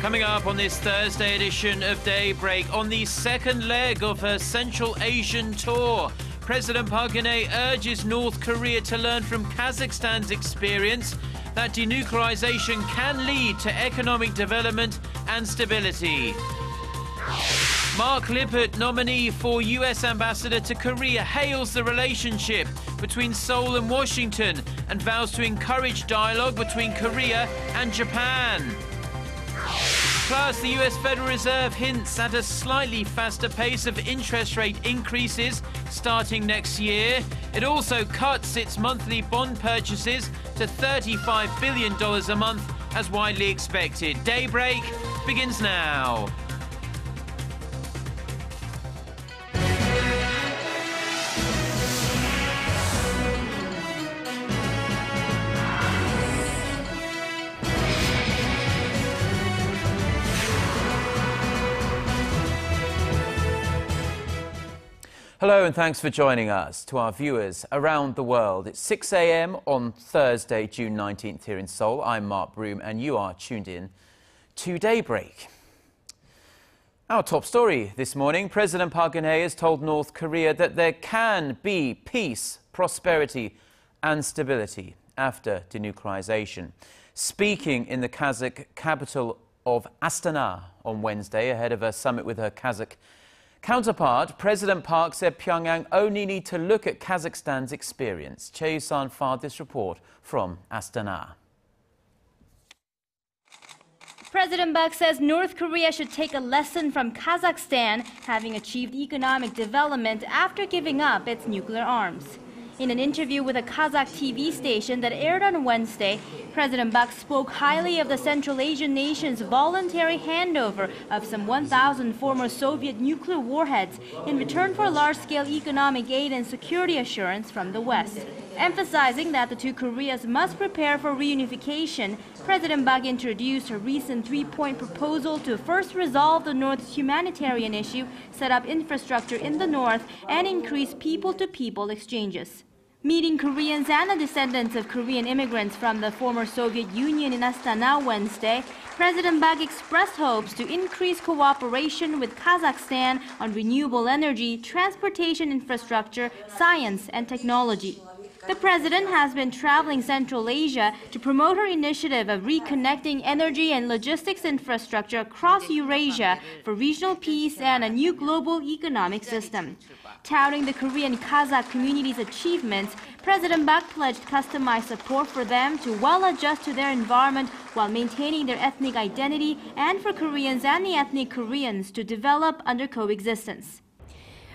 Coming up on this Thursday edition of Daybreak, on the second leg of her Central Asian tour, President Park Geun-hye urges North Korea to learn from Kazakhstan's experience that denuclearization can lead to economic development and stability. Mark Lippert, nominee for US ambassador to Korea, hails the relationship between Seoul and Washington and vows to encourage dialogue between Korea and Japan. Plus, the US Federal Reserve hints at a slightly faster pace of interest rate increases starting next year. It also cuts its monthly bond purchases to $35 billion a month as widely expected. Daybreak begins now. Hello and thanks for joining us. To our viewers around the world, it's 6 a.m. on Thursday, June 19th here in Seoul. I'm Mark Broom and you are tuned in to Daybreak. Our top story this morning, President Park Geun-hye has told North Korea that there can be peace, prosperity and stability after denuclearization. Speaking in the Kazakh capital of Astana on Wednesday ahead of a summit with her Kazakh counterpart, President Park said Pyongyang only need to look at Kazakhstan's experience. Choi You-sun filed this report from Astana. President Park says North Korea should take a lesson from Kazakhstan, having achieved economic development after giving up its nuclear arms. In an interview with a Kazakh TV station that aired on Wednesday, President Park spoke highly of the Central Asian nation's voluntary handover of some 1,000 former Soviet nuclear warheads in return for large-scale economic aid and security assurance from the West. Emphasizing that the two Koreas must prepare for reunification, President Park introduced her recent three-point proposal to first resolve the North's humanitarian issue, set up infrastructure in the North, and increase people-to-people exchanges. Meeting Koreans and the descendants of Korean immigrants from the former Soviet Union in Astana Wednesday, President Park expressed hopes to increase cooperation with Kazakhstan on renewable energy, transportation infrastructure, science, and technology. The president has been traveling Central Asia to promote her initiative of reconnecting energy and logistics infrastructure across Eurasia for regional peace and a new global economic system. Touting the Korean Kazakh community's achievements, President Park pledged customized support for them to well adjust to their environment while maintaining their ethnic identity, and for Koreans and the ethnic Koreans to develop under coexistence.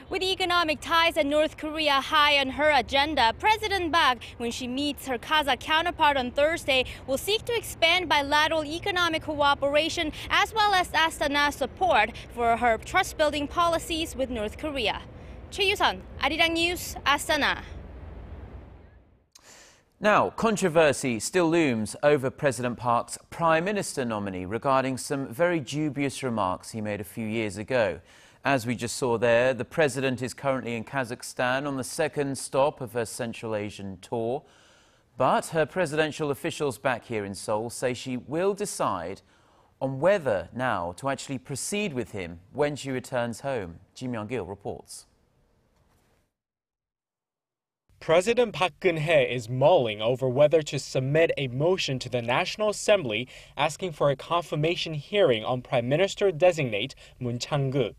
With economic ties and North Korea high on her agenda, President Park, when she meets her Kazakh counterpart on Thursday, will seek to expand bilateral economic cooperation as well as Astana's support for her trust-building policies with North Korea. Choi You-sun, Arirang News, Astana. Now, controversy still looms over President Park's Prime Minister nominee regarding some very dubious remarks he made a few years ago. As we just saw there, the president is currently in Kazakhstan on the second stop of her Central Asian tour. But her presidential officials back here in Seoul say she will decide on whether now to actually proceed with him when she returns home. Ji Myung-gil reports. President Park Geun-hye is mulling over whether to submit a motion to the National Assembly asking for a confirmation hearing on Prime Minister-designate Moon Chang-gu.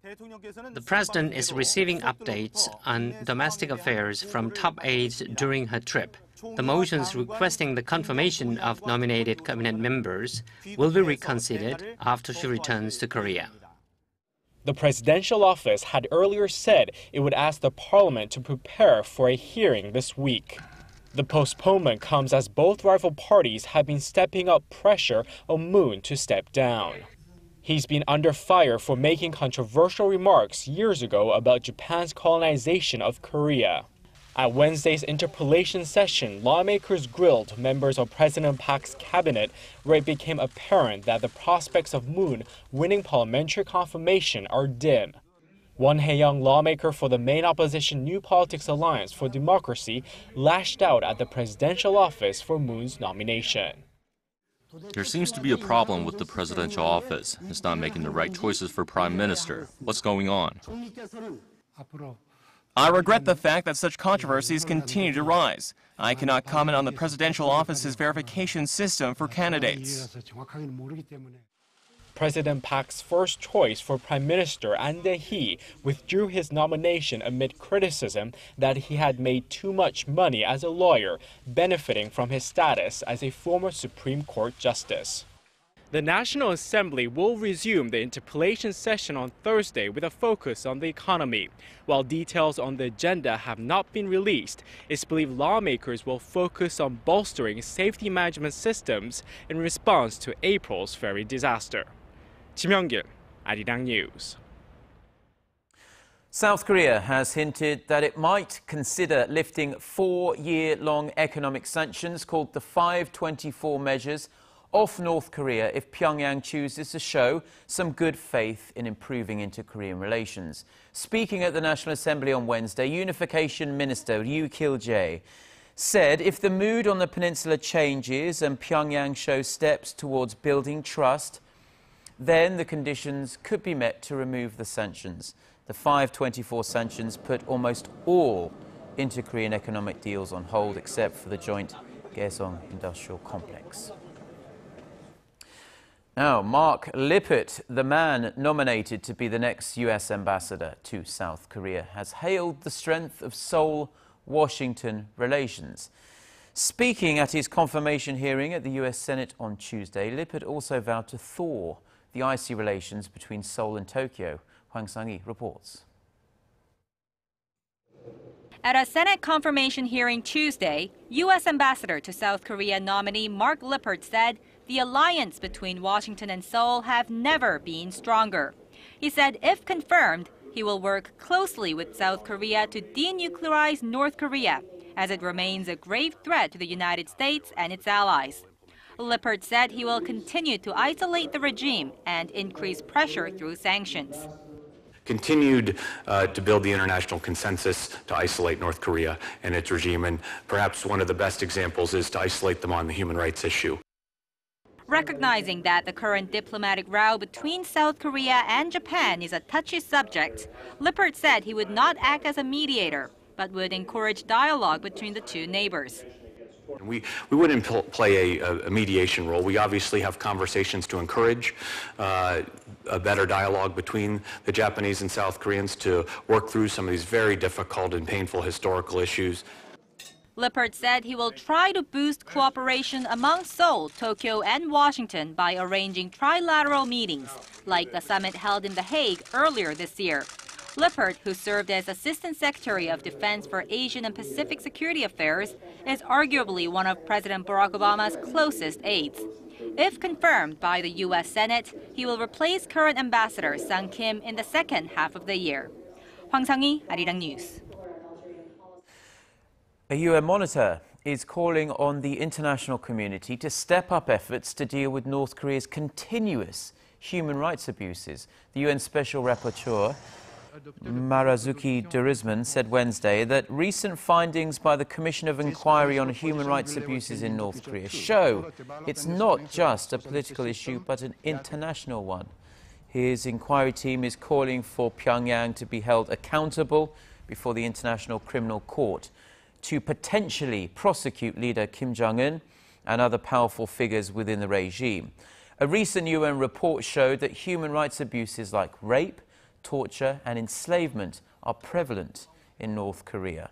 The president is receiving updates on domestic affairs from top aides during her trip. The motions requesting the confirmation of nominated cabinet members will be reconsidered after she returns to Korea. The presidential office had earlier said it would ask the parliament to prepare for a hearing this week. The postponement comes as both rival parties have been stepping up pressure on Moon to step down. He's been under fire for making controversial remarks years ago about Japan's colonization of Korea. At Wednesday's interpellation session, lawmakers grilled members of President Park's cabinet, where it became apparent that the prospects of Moon winning parliamentary confirmation are dim. Won Hae-young, lawmaker for the main opposition New Politics Alliance for Democracy, lashed out at the presidential office for Moon's nomination. There seems to be a problem with the presidential office. It's not making the right choices for Prime Minister. What's going on? I regret the fact that such controversies continue to rise. I cannot comment on the presidential office's verification system for candidates. President Park's first choice for Prime Minister An Dae-hee withdrew his nomination amid criticism that he had made too much money as a lawyer, benefiting from his status as a former Supreme Court justice. The National Assembly will resume the interpellation session on Thursday with a focus on the economy. While details on the agenda have not been released, it's believed lawmakers will focus on bolstering safety management systems in response to April's ferry disaster. Kim Young-gil, Arirang News. South Korea has hinted that it might consider lifting 4-year-long economic sanctions called the 524 measures off North Korea if Pyongyang chooses to show some good faith in improving inter-Korean relations. Speaking at the National Assembly on Wednesday, Unification Minister Ryu Kil-jae said if the mood on the peninsula changes and Pyongyang shows steps towards building trust, then the conditions could be met to remove the sanctions. The 524 sanctions put almost all inter-Korean economic deals on hold except for the joint Kaesong industrial complex. Now, Mark Lippert, the man nominated to be the next U.S. ambassador to South Korea, has hailed the strength of Seoul-Washington relations. Speaking at his confirmation hearing at the U.S. Senate on Tuesday, Lippert also vowed to thaw the icy relations between Seoul and Tokyo. Hwang Sang-hee reports. At a Senate confirmation hearing Tuesday, U.S. Ambassador to South Korea nominee Mark Lippert said the alliance between Washington and Seoul have never been stronger. He said if confirmed, he will work closely with South Korea to denuclearize North Korea, as it remains a grave threat to the United States and its allies. Lippert said he will continue to isolate the regime and increase pressure through sanctions. Continued to build the international consensus to isolate North Korea and its regime, and perhaps one of the best examples is to isolate them on the human rights issue. Recognizing that the current diplomatic row between South Korea and Japan is a touchy subject, Lippert said he would not act as a mediator, but would encourage dialogue between the two neighbors. We wouldn't play a mediation role. We obviously have conversations to encourage a better dialogue between the Japanese and South Koreans to work through some of these very difficult and painful historical issues. Lippert said he will try to boost cooperation among Seoul, Tokyo, and Washington by arranging trilateral meetings, like the summit held in The Hague earlier this year. Lippert, who served as Assistant Secretary of Defense for Asian and Pacific Security Affairs, is arguably one of President Barack Obama's closest aides. If confirmed by the U.S. Senate, he will replace current Ambassador Sang Kim in the second half of the year. Hwang Sang-hee, Arirang News. A UN monitor is calling on the international community to step up efforts to deal with North Korea's continuous human rights abuses. The UN Special Rapporteur Marazuki Durisman said Wednesday that recent findings by the Commission of Inquiry on Human Rights Abuses in North Korea show it's not just a political issue but an international one. His inquiry team is calling for Pyongyang to be held accountable before the International Criminal Court to potentially prosecute leader Kim Jong-un and other powerful figures within the regime. A recent UN report showed that human rights abuses like rape, torture and enslavement are prevalent in North Korea.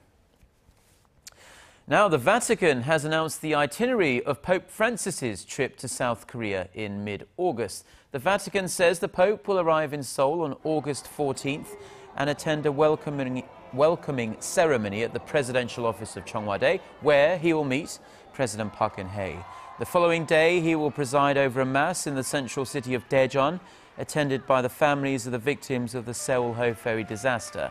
Now, the Vatican has announced the itinerary of Pope Francis's trip to South Korea in mid-August. The Vatican says the Pope will arrive in Seoul on August 14th and attend a welcoming ceremony at the presidential office of Cheongwade, where he will meet President Park Geun-hye. The following day, he will preside over a mass in the central city of Daejeon, attended by the families of the victims of the Seoul-Ho ferry disaster.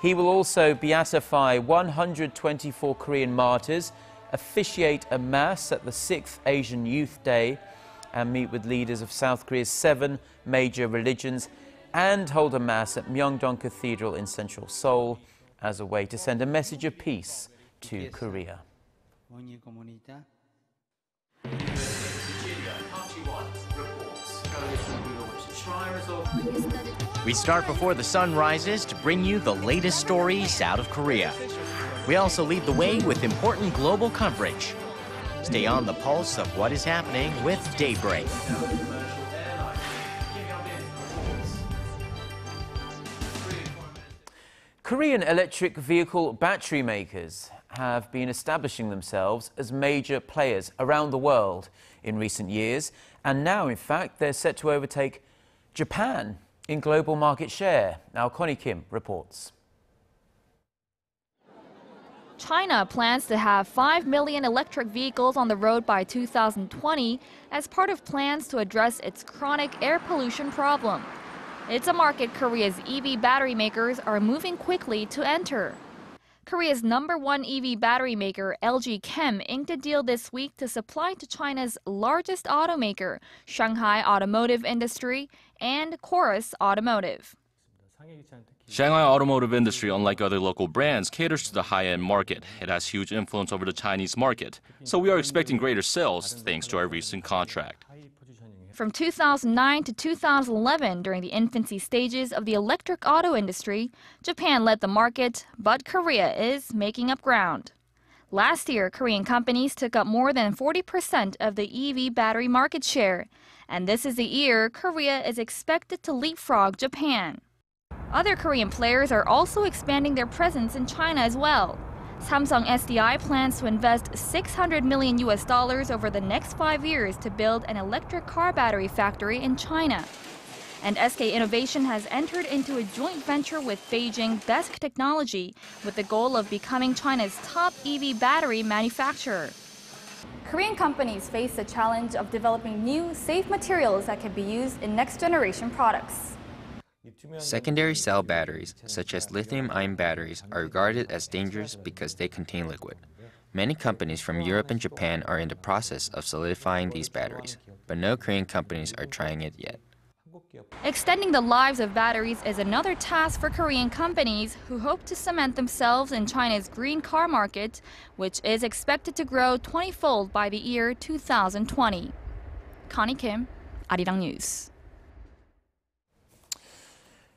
He will also beatify 124 Korean martyrs, officiate a mass at the 6th Asian Youth Day, and meet with leaders of South Korea's 7 major religions, and hold a mass at Myeongdong Cathedral in central Seoul as a way to send a message of peace to Korea. We start before the sun rises to bring you the latest stories out of Korea. We also lead the way with important global coverage. Stay on the pulse of what is happening with Daybreak. Korean electric vehicle battery makers have been establishing themselves as major players around the world in recent years, and now, in fact, they're set to overtake Japan in global market share. Now, Connie Kim reports. China plans to have 5 million electric vehicles on the road by 2020 as part of plans to address its chronic air pollution problem. It's a market Korea's EV battery makers are moving quickly to enter. Korea's #1 EV battery maker, LG Chem, inked a deal this week to supply to China's largest automaker, Shanghai Automotive Industry, and Chorus Automotive. Shanghai automotive industry, unlike other local brands, caters to the high-end market. It has huge influence over the Chinese market. So we are expecting greater sales thanks to our recent contract. From 2009 to 2011, during the infancy stages of the electric auto industry, Japan led the market, but Korea is making up ground. Last year, Korean companies took up more than 40% of the EV battery market share, and this is the year Korea is expected to leapfrog Japan. Other Korean players are also expanding their presence in China as well. Samsung SDI plans to invest $600 million over the next 5 years to build an electric car battery factory in China. And SK Innovation has entered into a joint venture with Beijing Best Technology with the goal of becoming China's top EV battery manufacturer. Korean companies face the challenge of developing new, safe materials that can be used in next-generation products. Secondary cell batteries, such as lithium-ion batteries, are regarded as dangerous because they contain liquid. Many companies from Europe and Japan are in the process of solidifying these batteries, but no Korean companies are trying it yet. Extending the lives of batteries is another task for Korean companies who hope to cement themselves in China's green car market, which is expected to grow 20-fold by the year 2020. Connie Kim, Arirang News.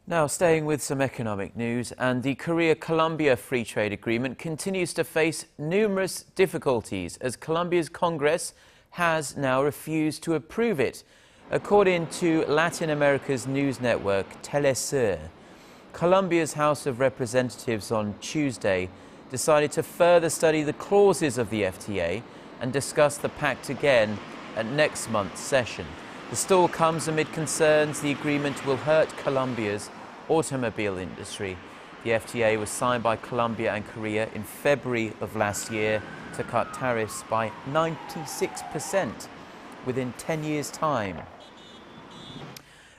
Now, staying with some economic news, and the Korea-Colombia Free Trade Agreement continues to face numerous difficulties as Colombia's Congress has now refused to approve it. According to Latin America's news network Telesur, Colombia's House of Representatives on Tuesday decided to further study the clauses of the FTA and discuss the pact again at next month's session. The stall comes amid concerns the agreement will hurt Colombia's automobile industry. The FTA was signed by Colombia and Korea in February of last year to cut tariffs by 96% within 10 years' time.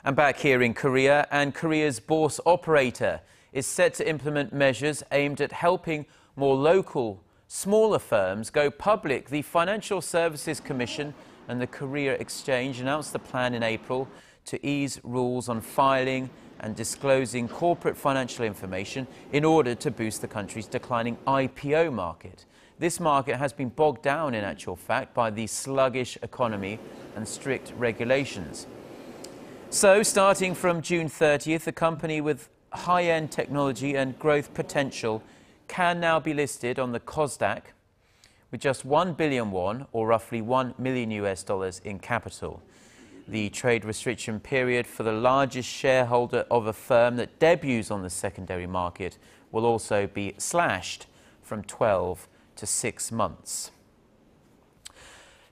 And back here in Korea, and Korea's Bourse operator is set to implement measures aimed at helping more local, smaller firms go public. The Financial Services Commission and the Korea Exchange announced the plan in April to ease rules on filing and disclosing corporate financial information in order to boost the country's declining IPO market. This market has been bogged down, in actual fact, by the sluggish economy and strict regulations. So, starting from June 30th, a company with high-end technology and growth potential can now be listed on the Kosdaq with just 1 billion won, or roughly $1 million in capital. The trade restriction period for the largest shareholder of a firm that debuts on the secondary market will also be slashed from 12 to 6 months.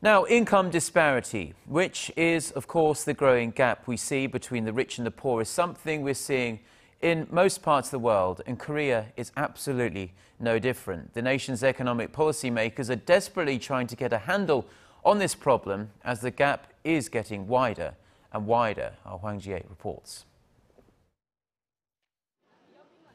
Now, income disparity, which is, of course, the growing gap we see between the rich and the poor, is something we're seeing in most parts of the world, and Korea is absolutely no different. The nation's economic policymakers are desperately trying to get a handle on this problem as the gap is getting wider and wider. Our Hwang Ji-hye reports.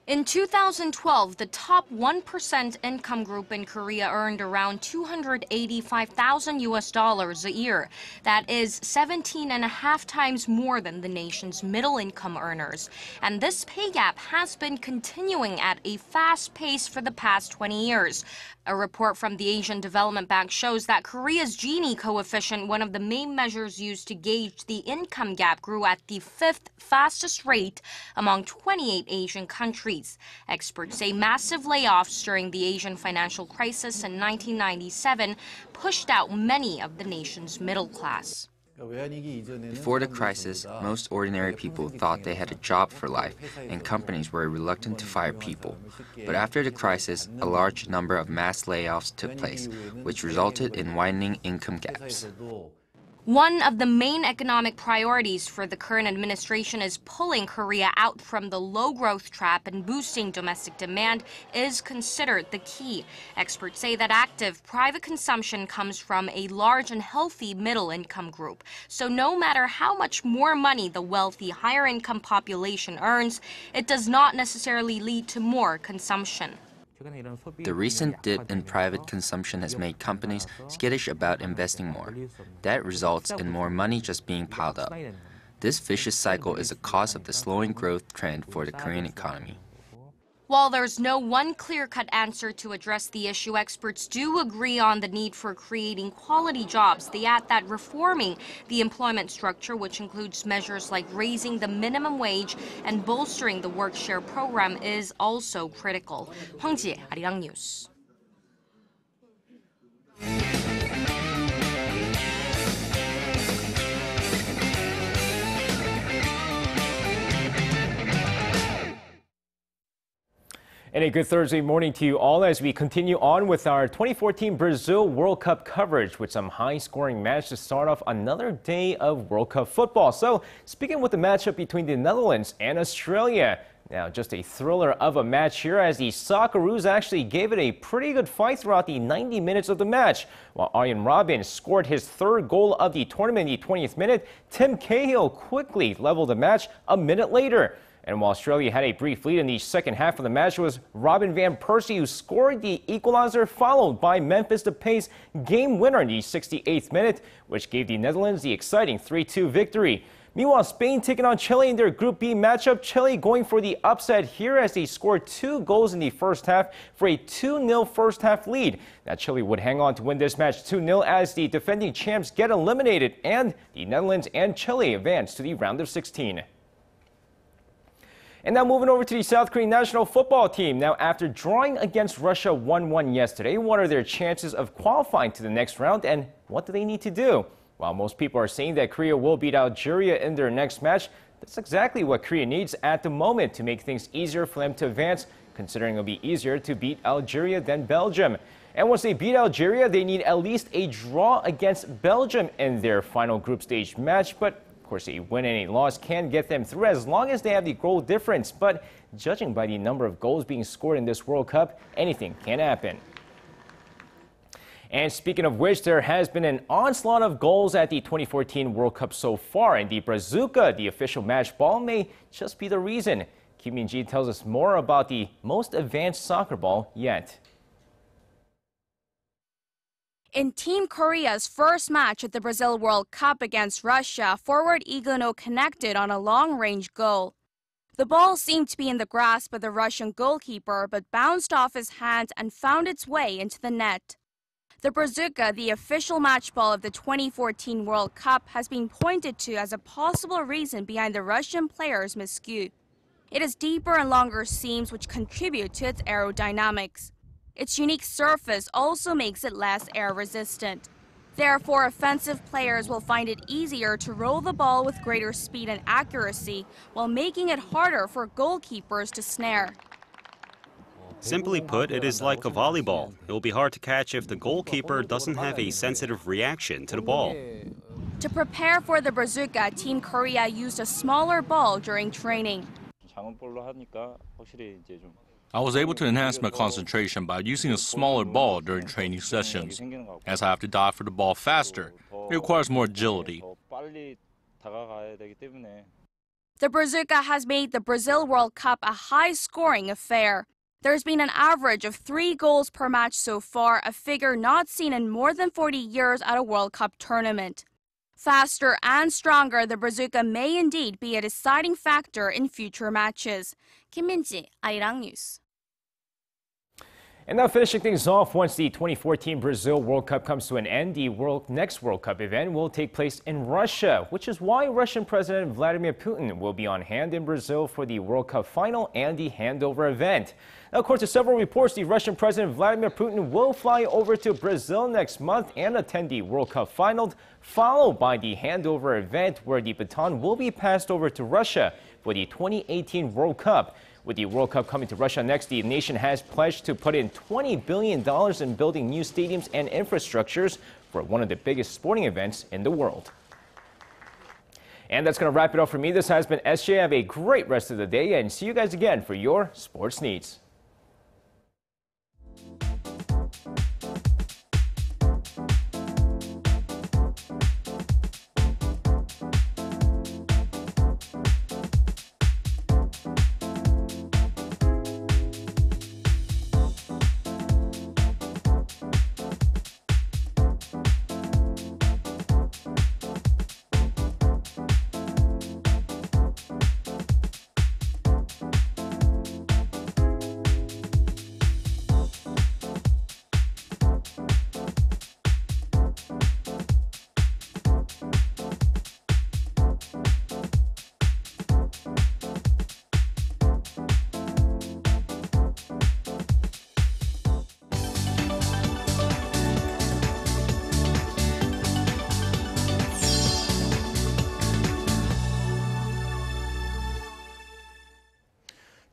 In 2012, the top 1% income group in Korea earned around $285,000 a year. That is 17.5 times more than the nation's middle income earners. And this pay gap has been continuing at a fast pace for the past 20 years. A report from the Asian Development Bank shows that Korea's Gini coefficient, one of the main measures used to gauge the income gap, grew at the 5th fastest rate among 28 Asian countries. Experts say massive layoffs during the Asian financial crisis in 1997 pushed out many of the nation's middle class. Before the crisis, most ordinary people thought they had a job for life, and companies were reluctant to fire people. But after the crisis, a large number of mass layoffs took place, which resulted in widening income gaps. One of the main economic priorities for the current administration is pulling Korea out from the low-growth trap, and boosting domestic demand is considered the key. Experts say that active private consumption comes from a large and healthy middle-income group. So no matter how much more money the wealthy higher-income population earns, it does not necessarily lead to more consumption. The recent dip in private consumption has made companies skittish about investing more. That results in more money just being piled up. This vicious cycle is a cause of the slowing growth trend for the Korean economy. While there's no one clear-cut answer to address the issue, experts do agree on the need for creating quality jobs. They add that reforming the employment structure, which includes measures like raising the minimum wage and bolstering the work share program, is also critical. Hwang Ji-hye, Arirang News. And a good Thursday morning to you all as we continue on with our 2014 Brazil World Cup coverage with some high-scoring match to start off another day of World Cup football. So, speaking with the matchup between the Netherlands and Australia. Now, just a thriller of a match here as the Socceroos actually gave it a pretty good fight throughout the 90 minutes of the match. While Arjen Robben scored his third goal of the tournament in the 20th minute, Tim Cahill quickly leveled the match a minute later. And while Australia had a brief lead in the second half of the match, it was Robin van Persie who scored the equalizer, followed by Memphis Depay's game winner in the 68th minute, which gave the Netherlands the exciting 3-2 victory. Meanwhile, Spain taking on Chile in their Group B matchup. Chile going for the upset here as they scored 2 goals in the first half for a 2-0 first half lead. Now, Chile would hang on to win this match 2-0 as the defending champs get eliminated, and the Netherlands and Chile advance to the round of 16. And now moving over to the South Korean national football team. Now, after drawing against Russia 1-1 yesterday, what are their chances of qualifying to the next round, and what do they need to do? While most people are saying that Korea will beat Algeria in their next match, that's exactly what Korea needs at the moment to make things easier for them to advance, considering it'll be easier to beat Algeria than Belgium. And once they beat Algeria, they need at least a draw against Belgium in their final group stage match. But of course, a win and a loss can get them through as long as they have the goal difference. But judging by the number of goals being scored in this World Cup, anything can happen. And speaking of which, there has been an onslaught of goals at the 2014 World Cup so far, and the Brazuca, the official match ball, may just be the reason. Kim Min-ji tells us more about the most advanced soccer ball yet. In Team Korea's first match at the Brazil World Cup against Russia, forward Lee Geun-hye connected on a long-range goal. The ball seemed to be in the grasp of the Russian goalkeeper, but bounced off his hands and found its way into the net. The Brazuca, the official match ball of the 2014 World Cup, has been pointed to as a possible reason behind the Russian player's miscue. It has deeper and longer seams which contribute to its aerodynamics. Its unique surface also makes it less air-resistant. Therefore, offensive players will find it easier to roll the ball with greater speed and accuracy, while making it harder for goalkeepers to snare. Simply put, it is like a volleyball. It will be hard to catch if the goalkeeper doesn't have a sensitive reaction to the ball. To prepare for the Brazuca, Team Korea used a smaller ball during training. I was able to enhance my concentration by using a smaller ball during training sessions. As I have to dive for the ball faster, it requires more agility. The Brazuca has made the Brazil World Cup a high-scoring affair. There's been an average of 3 goals per match so far, a figure not seen in more than 40 years at a World Cup tournament. Faster and stronger, the Brazuca may indeed be a deciding factor in future matches. Kim Min-ji, Arirang News. And now finishing things off, once the 2014 Brazil World Cup comes to an end, the next World Cup event will take place in Russia, which is why Russian President Vladimir Putin will be on hand in Brazil for the World Cup final and the handover event. Now, according to several reports, the Russian President Vladimir Putin will fly over to Brazil next month and attend the World Cup final, followed by the handover event where the baton will be passed over to Russia for the 2018 World Cup. With the World Cup coming to Russia next, the nation has pledged to put in $20 billion in building new stadiums and infrastructures for one of the biggest sporting events in the world. And that's going to wrap it up for me. This has been SJ. Have a great rest of the day and see you guys again for your sports needs.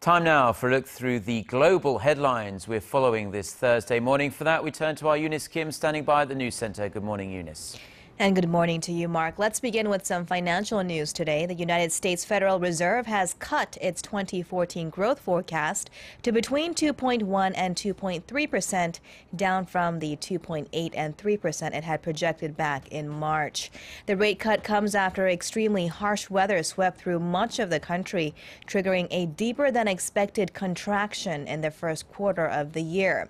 Time now for a look through the global headlines we're following this Thursday morning. For that, we turn to our Eunice Kim standing by at the News Center. Good morning, Eunice. And good morning to you, Mark. Let's begin with some financial news today. The United States Federal Reserve has cut its 2014 growth forecast to between 2.1 and 2.3%, down from the 2.8 and 3% it had projected back in March. The rate cut comes after extremely harsh weather swept through much of the country, triggering a deeper than expected contraction in the first quarter of the year.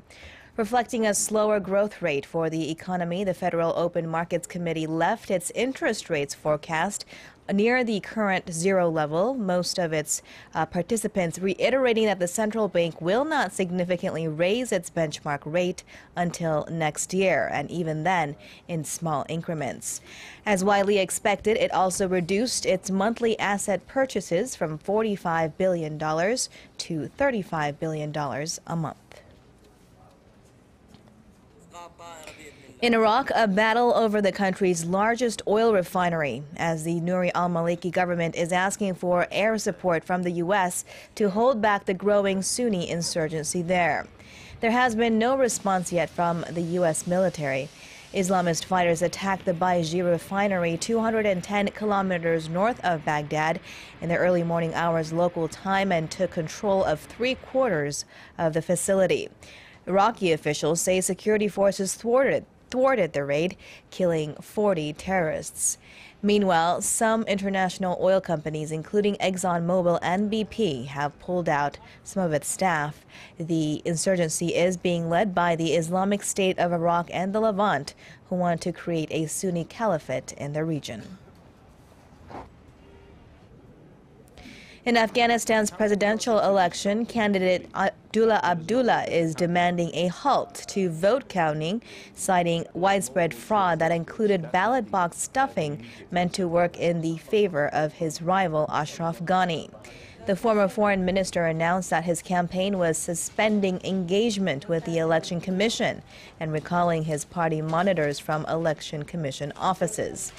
Reflecting a slower growth rate for the economy, the Federal Open Markets Committee left its interest rates forecast near the current zero level, most of its participants reiterating that the central bank will not significantly raise its benchmark rate until next year, and even then in small increments. As widely expected, it also reduced its monthly asset purchases from $45 billion to $35 billion a month. In Iraq, a battle over the country's largest oil refinery, as the Nouri al-Maliki government is asking for air support from the U.S. to hold back the growing Sunni insurgency there. There has been no response yet from the U.S. military. Islamist fighters attacked the Baiji refinery 210 kilometers north of Baghdad in the early morning hours local time and took control of 3/4 of the facility. Iraqi officials say security forces thwarted the raid, killing 40 terrorists. Meanwhile, some international oil companies, including ExxonMobil and BP, have pulled out some of its staff. The insurgency is being led by the Islamic State of Iraq and the Levant, who want to create a Sunni caliphate in the region. In Afghanistan's presidential election, candidate Abdullah is demanding a halt to vote counting, citing widespread fraud that included ballot box stuffing meant to work in the favor of his rival Ashraf Ghani. The former foreign minister announced that his campaign was suspending engagement with the Election Commission and recalling his party monitors from Election Commission offices.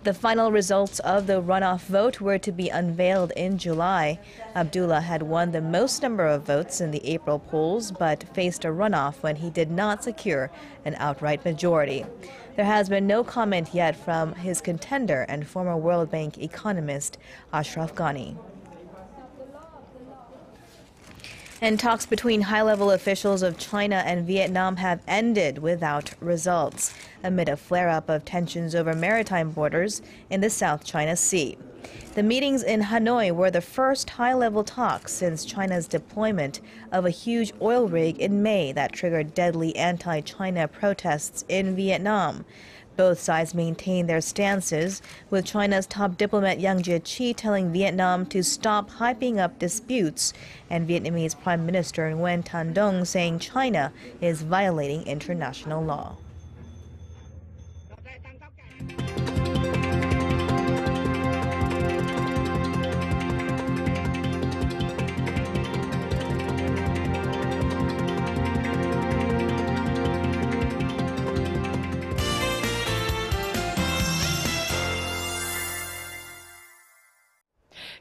The final results of the runoff vote were to be unveiled in July. Abdullah had won the most number of votes in the April polls, but faced a runoff when he did not secure an outright majority. There has been no comment yet from his contender and former World Bank economist Ashraf Ghani. And talks between high-level officials of China and Vietnam have ended without results, amid a flare-up of tensions over maritime borders in the South China Sea. The meetings in Hanoi were the first high-level talks since China's deployment of a huge oil rig in May that triggered deadly anti-China protests in Vietnam. Both sides maintain their stances, with China's top diplomat Yang Jiechi telling Vietnam to stop hyping up disputes, and Vietnamese Prime Minister Nguyen Thanh Dong saying China is violating international law.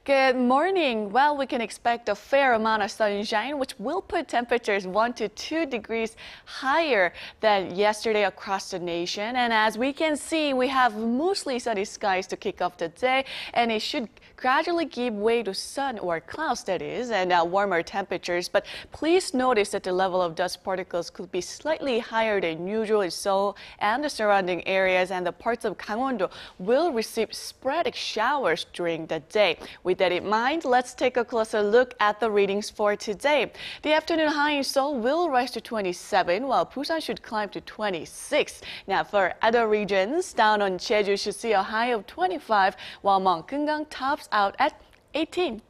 Good morning. Well, we can expect a fair amount of sunshine, which will put temperatures 1 to 2 degrees higher than yesterday across the nation. And as we can see, we have mostly sunny skies to kick off the day, and it should gradually give way to sun or clouds, that is, and warmer temperatures. But please notice that the level of dust particles could be slightly higher than usual in Seoul and the surrounding areas, and the parts of Gangwon-do will receive sporadic showers during the day. With that in mind, let's take a closer look at the readings for today. The afternoon high in Seoul will rise to 27, while Busan should climb to 26. Now, for other regions, down on Jeju should see a high of 25, while Mount Keungang tops out at 18.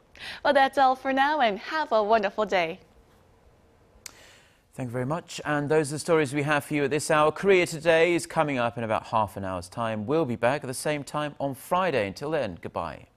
Well, that's all for now, and have a wonderful day. Thank you very much. And those are the stories we have for you at this hour. Korea Today is coming up in about half an hour's time. We'll be back at the same time on Friday. Until then, goodbye.